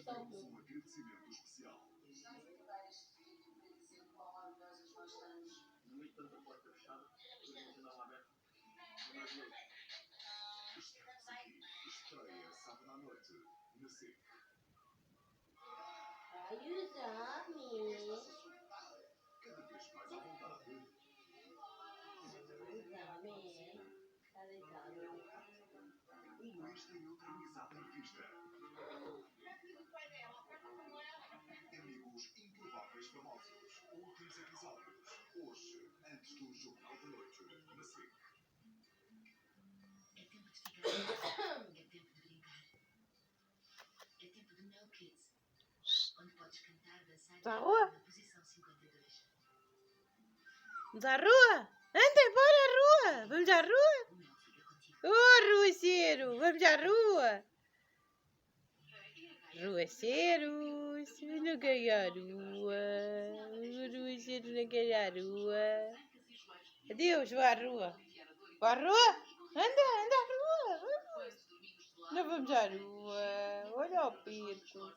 salto. Um agradecimento especial. No meio de tanta porta fechada, eu não janela aberta. Estamos aqui. Estreia sábado à noite na SIC. Ai, Usami. Cada vez mais à vontade. Usami. Tá legal. Uma esta e outra amizade revista. Amigos improváveis famosos. Últimos episódios. Hoje, antes do Jornal da Noite, na SIC. É tempo de ficar. É tempo de brincar. É tempo de No Kids. Onde podes cantar, dançar e Tá brincar rua? na posição 52. Vamos à rua? Anda, bora à rua! Vamos à rua? O Mel fica contigo. Oh, ruaceiro! Vamos à rua! Ruaceiros! Não quero a rua! Ruaceiro não quer a rua! Adeus, vou à rua! Vou à rua? Anda à rua! Vamos! Não vamos à rua! Olha o Pedro!